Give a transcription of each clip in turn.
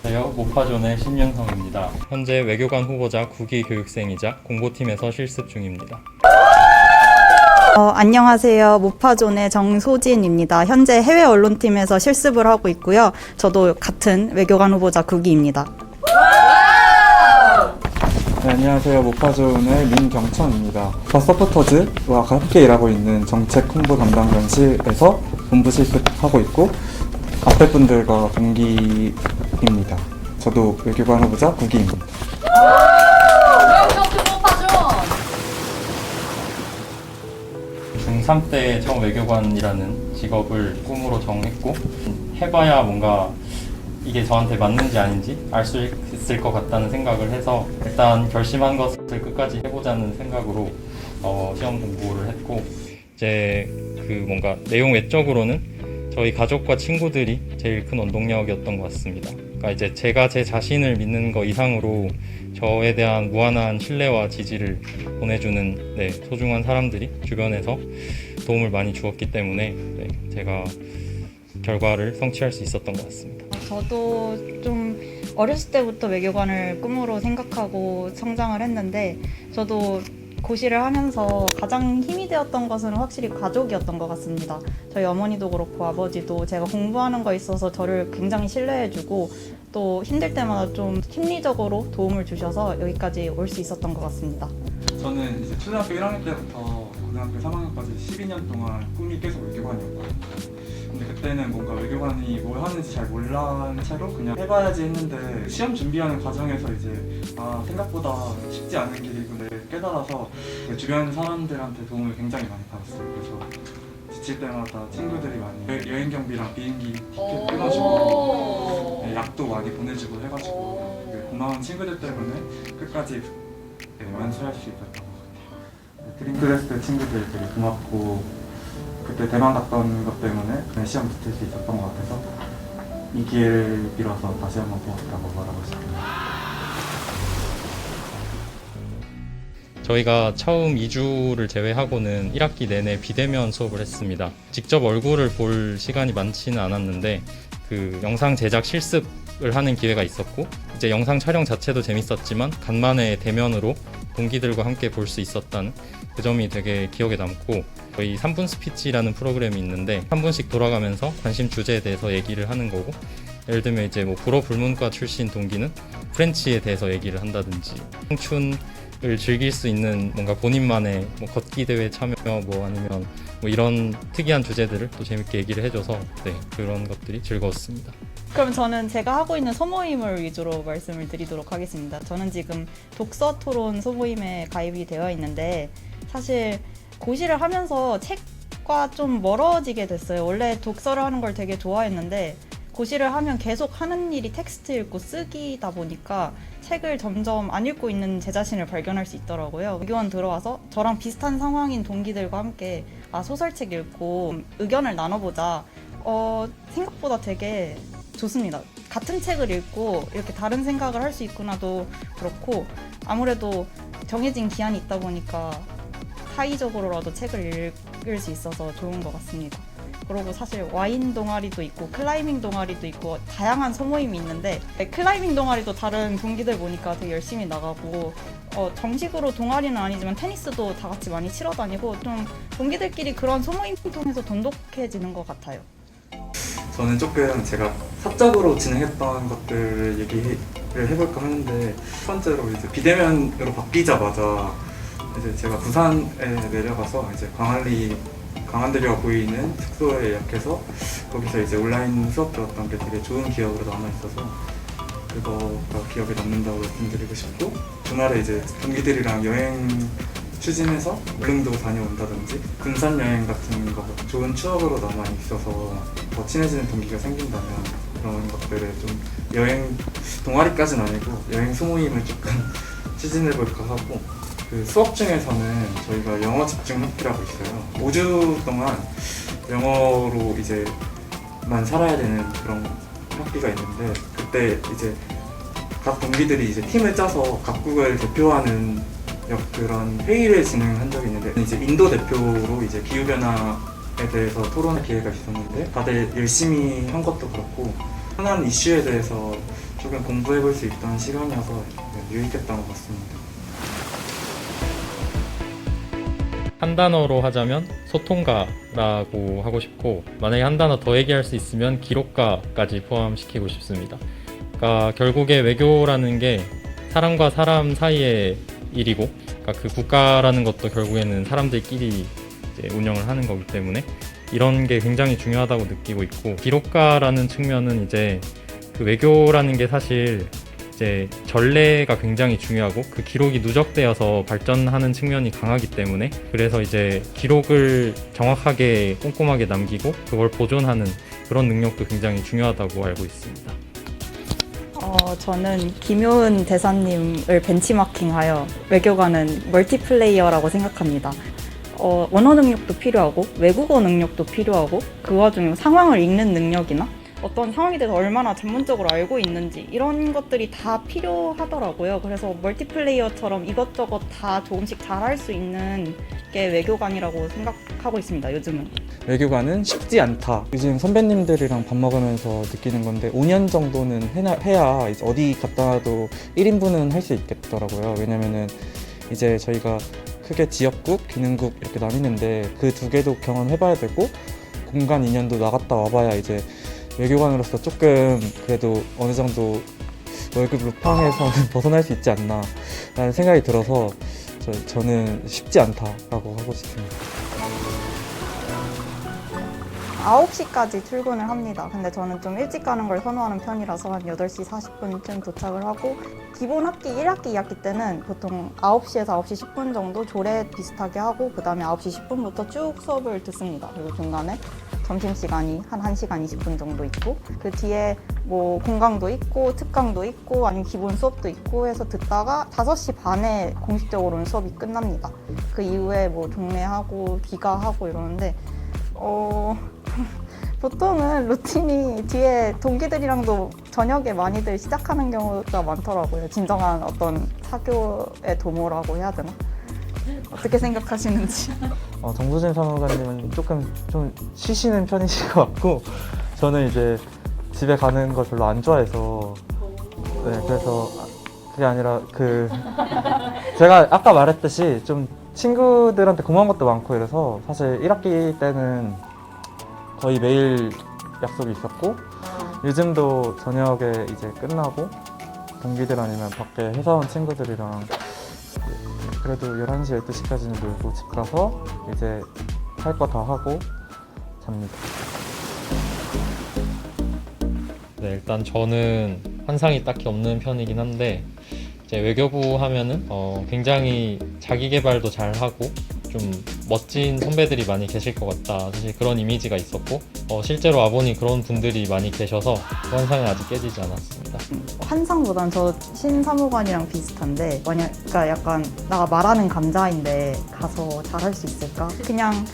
안녕하세요. 모파존의 신윤성입니다. 현재 외교관 후보자 9기 교육생이자 공보팀에서 실습 중입니다. 안녕하세요. 모파존의 정소진입니다. 현재 해외 언론팀에서 실습을 하고 있고요. 저도 같은 외교관 후보자 9기입니다. 네, 안녕하세요. 모파존의 민경천입니다. 서포터즈와 함께 일하고 있는 정책 홍보 담당연실에서 본부 실습하고 있고 앞에 분들과 동기입니다. 저도 외교관 후보자 9기입니다. 중3 때 처음 외교관이라는 직업을 꿈으로 정했고 해봐야 뭔가 이게 저한테 맞는지 아닌지 알 수 있을 것 같다는 생각을 해서 일단 결심한 것을 끝까지 해보자는 생각으로 시험 공부를 했고 이제 그 뭔가 내용 외적으로는 저희 가족과 친구들이 제일 큰 원동력이었던 것 같습니다. 그러니까 이제 제가 제 자신을 믿는 거 이상으로 저에 대한 무한한 신뢰와 지지를 보내주는 소중한 사람들이 주변에서 도움을 많이 주었기 때문에 제가 결과를 성취할 수 있었던 것 같습니다. 저도 좀 어렸을 때부터 외교관을 꿈으로 생각하고 성장을 했는데 저도 고시를 하면서 가장 힘이 되었던 것은 확실히 가족이었던 것 같습니다. 저희 어머니도 그렇고 아버지도 제가 공부하는 거에 있어서 저를 굉장히 신뢰해주고 또 힘들 때마다 좀 심리적으로 도움을 주셔서 여기까지 올 수 있었던 것 같습니다. 저는 이제 초등학교 1학년 때부터 고등학교 3학년까지 12년 동안 꿈이 계속 외교관이었거든요. 근데 그때는 뭔가 외교관이 뭘 하는지 잘 몰란 채로 그냥 해봐야지 했는데 시험 준비하는 과정에서 이제 생각보다 쉽지 않은 길이구나 깨달아서 주변 사람들한테 도움을 굉장히 많이 받았어요. 그래서 지칠 때마다 친구들이 많이 여행 경비랑 비행기 티켓 끊어주고 약도 많이 보내주고 해가지고 고마운 친구들 때문에 끝까지 완수할 수 있었던 것 같아요. 드림클래스 때 친구들 되게 고맙고 그때 대만 갔던 것 때문에 그냥 시험 붙을 수 있었던 것 같아서 이 기회를 빌어서 다시 한번 고맙다고 말하고 싶습니다. 저희가 처음 2주를 제외하고는 1학기 내내 비대면 수업을 했습니다. 직접 얼굴을 볼 시간이 많지는 않았는데 그 영상 제작 실습을 하는 기회가 있었고 이제 영상 촬영 자체도 재밌었지만 간만에 대면으로 동기들과 함께 볼 수 있었다는 그 점이 되게 기억에 남고 저희 3분 스피치라는 프로그램이 있는데 3분씩 돌아가면서 관심 주제에 대해서 얘기를 하는 거고 예를 들면 이제 뭐 불어불문과 출신 동기는 프렌치에 대해서 얘기를 한다든지 청춘을 즐길 수 있는 뭔가 본인만의 뭐 걷기 대회 참여 뭐 아니면 뭐 이런 특이한 주제들을 또 재밌게 얘기를 해줘서 그런 것들이 즐거웠습니다. 그럼 저는 제가 하고 있는 소모임을 위주로 말씀을 드리도록 하겠습니다. 저는 지금 독서 토론 소모임에 가입이 되어 있는데 사실 고시를 하면서 책과 좀 멀어지게 됐어요. 원래 독서를 하는 걸 되게 좋아했는데 고시를 하면 계속 하는 일이 텍스트 읽고 쓰기다 보니까 책을 점점 안 읽고 있는 제 자신을 발견할 수 있더라고요. 외교관 들어와서 저랑 비슷한 상황인 동기들과 함께 소설책 읽고 의견을 나눠보자. 생각보다 되게 좋습니다. 같은 책을 읽고 이렇게 다른 생각을 할 수 있구나도 그렇고 아무래도 정해진 기한이 있다 보니까 타의적으로라도 책을 읽을 수 있어서 좋은 것 같습니다. 그리고 사실 와인 동아리도 있고 클라이밍 동아리도 있고 다양한 소모임이 있는데 클라이밍 동아리도 다른 동기들 보니까 되게 열심히 나가고 정식으로 동아리는 아니지만 테니스도 다 같이 많이 치러 다니고 좀 동기들끼리 그런 소모임 통해서 돈독해지는 것 같아요. 저는 조금 제가 사적으로 진행했던 것들을 얘기를 해볼까 하는데 첫 번째로 이제 비대면으로 바뀌자마자 이제 제가 부산에 내려가서 이제 광안대교가 보이는 숙소에 예약해서 거기서 이제 온라인 수업 들었던 게 되게 좋은 기억으로 남아 있어서 그거가 기억에 남는다고 말씀드리고 싶고 주말에 이제 동기들이랑 여행 추진해서 울릉도 다녀온다든지 군산 여행 같은 거 좋은 추억으로 남아 있어서 더 친해지는 동기가 생긴다면 그런 것들을 좀 여행 동아리까지는 아니고 여행 소모임을 조금 추진해볼까 하고 그 수업 중에서는 저희가 영어 집중 학기라고 있어요. 5주 동안 영어로 이제만 살아야 되는 그런 학기가 있는데 그때 이제 각 동기들이 이제 팀을 짜서 각국을 대표하는 그런 회의를 진행한 적이 있는데 이제 인도 대표로 이제 기후변화 대해서 토론할 기회가 있었는데 다들 열심히 한 것도 그렇고 현안 이슈에 대해서 조금 공부해 볼 수 있던 시간이어서 유익했던 것 같습니다. 한 단어로 하자면 소통가라고 하고 싶고, 만약에 한 단어 더 얘기할 수 있으면 기록가까지 포함시키고 싶습니다. 그러니까 결국에 외교라는 게 사람과 사람 사이의 일이고, 그러니까 그 국가라는 것도 결국에는 사람들끼리 이제 운영을 하는 거기 때문에 이런 게 굉장히 중요하다고 느끼고 있고, 기록가라는 측면은 이제 그 외교라는 게 사실 이제 전례가 굉장히 중요하고 그 기록이 누적되어서 발전하는 측면이 강하기 때문에, 그래서 이제 기록을 정확하게 꼼꼼하게 남기고 그걸 보존하는 그런 능력도 굉장히 중요하다고 알고 있습니다. 저는 김효은 대사님을 벤치마킹하여 외교관은 멀티플레이어라고 생각합니다. 언어 능력도 필요하고 외국어 능력도 필요하고 그 와중에 상황을 읽는 능력이나 어떤 상황에 대해서 얼마나 전문적으로 알고 있는지 이런 것들이 다 필요하더라고요. 그래서 멀티플레이어처럼 이것저것 다 조금씩 잘할 수 있는 게 외교관이라고 생각하고 있습니다. 요즘은. 외교관은 쉽지 않다. 요즘 선배님들이랑 밥 먹으면서 느끼는 건데 5년 정도는 해야 이제 어디 갔다 와도 1인분은 할 수 있겠더라고요. 왜냐면은 이제 저희가 크게 지역국, 기능국 이렇게 나뉘는데 그 두 개도 경험해봐야 되고 공간 2년도 나갔다 와봐야 이제 외교관으로서 조금 그래도 어느 정도 월급 루팡에서는 벗어날 수 있지 않나 라는 생각이 들어서 저는 쉽지 않다라고 하고 싶습니다. 9시까지 출근을 합니다. 근데 저는 좀 일찍 가는 걸 선호하는 편이라서 한 8시 40분쯤 도착을 하고, 기본 학기 1학기 2학기 때는 보통 9시에서 9시 10분 정도 조례 비슷하게 하고 그 다음에 9시 10분부터 쭉 수업을 듣습니다. 그리고 중간에 점심시간이 한 1시간 20분 정도 있고, 그 뒤에 뭐 공강도 있고 특강도 있고 아니면 기본 수업도 있고 해서 듣다가 5시 반에 공식적으로는 수업이 끝납니다. 그 이후에 뭐 종례하고 귀가하고 이러는데 보통은 루틴이 뒤에 동기들이랑도 저녁에 많이들 시작하는 경우가 많더라고요. 진정한 어떤 사교의 도모라고 해야 되나? 어떻게 생각하시는지. 정수진 사무관님은 조금 좀 쉬시는 편이신 것 같고, 저는 이제 집에 가는 걸 별로 안 좋아해서, 네, 그래서 그게 아니라 제가 아까 말했듯이 좀 친구들한테 고마운 것도 많고 이래서 사실 1학기 때는 거의 매일 약속이 있었고, 요즘도 저녁에 이제 끝나고 동기들 아니면 밖에 회사원 친구들이랑 그래도 11시, 12시까지는 놀고 집 가서 이제 할 거 다 하고 잡니다. 네, 일단 저는 환상이 딱히 없는 편이긴 한데, 이제 외교부 하면은 굉장히 자기 개발도 잘 하고 좀 멋진 선배들이 많이 계실 것 같다. 사실 그런 이미지가 있었고, 실제로 와보니 그런 분들이 많이 계셔서 그 환상은 아직 깨지지 않았습니다. 환상보단 저 신사무관이랑 비슷한데, 그러니까 약간 나 말하는 감자인데 가서 잘할 수 있을까? 그냥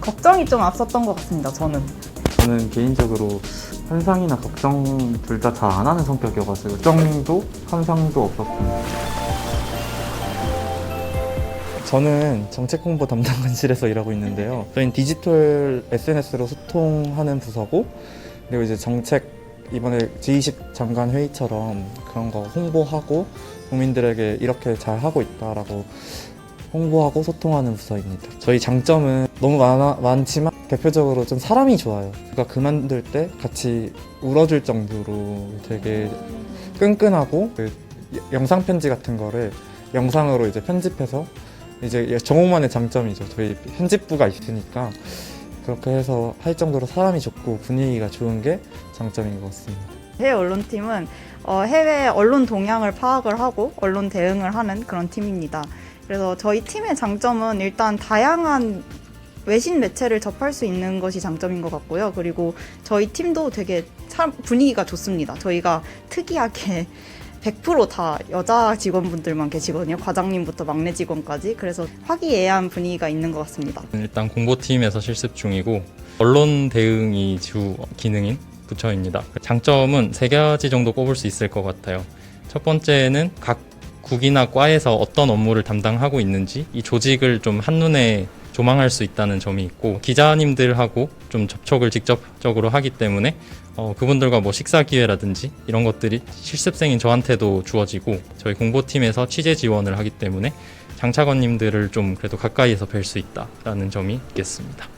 걱정이 좀 앞섰던 것 같습니다. 저는 개인적으로 환상이나 걱정 둘 다 잘 안 하는 성격이어가지고 걱정도 환상도 없었고, 저는 정책홍보 담당관실에서 일하고 있는데요. 저희는 디지털 SNS로 소통하는 부서고, 그리고 이제 정책 이번에 G20 장관 회의처럼 그런 거 홍보하고 국민들에게 이렇게 잘 하고 있다라고 홍보하고 소통하는 부서입니다. 저희 장점은 너무 많지만 대표적으로 좀 사람이 좋아요. 그러니까 그만둘 때 같이 울어줄 정도로 되게 끈끈하고, 영상 편지 같은 거를 영상으로 이제 편집해서 이제 정옥만의 장점이죠. 저희 편집부가 있으니까 그렇게 해서 할 정도로 사람이 좋고 분위기가 좋은 게 장점인 것 같습니다. 해외 언론팀은 해외 언론 동향을 파악을 하고 언론 대응을 하는 그런 팀입니다. 그래서 저희 팀의 장점은 일단 다양한 외신 매체를 접할 수 있는 것이 장점인 것 같고요. 그리고 저희 팀도 되게 분위기가 좋습니다. 저희가 특이하게 100% 다 여자 직원분들만 계시거든요. 과장님부터 막내 직원까지. 그래서 화기애애한 분위기가 있는 것 같습니다. 일단 공보팀에서 실습 중이고, 언론 대응이 주 기능인 부처입니다. 장점은 3가지 정도 꼽을 수 있을 것 같아요. 첫 번째는 각 국이나 과에서 어떤 업무를 담당하고 있는지 이 조직을 좀 한눈에 조망할 수 있다는 점이 있고, 기자님들하고 좀 접촉을 직접적으로 하기 때문에 그분들과 뭐 식사 기회라든지 이런 것들이 실습생인 저한테도 주어지고, 저희 공보팀에서 취재 지원을 하기 때문에 장차관님들을 좀 그래도 가까이에서 뵐 수 있다라는 점이 있겠습니다.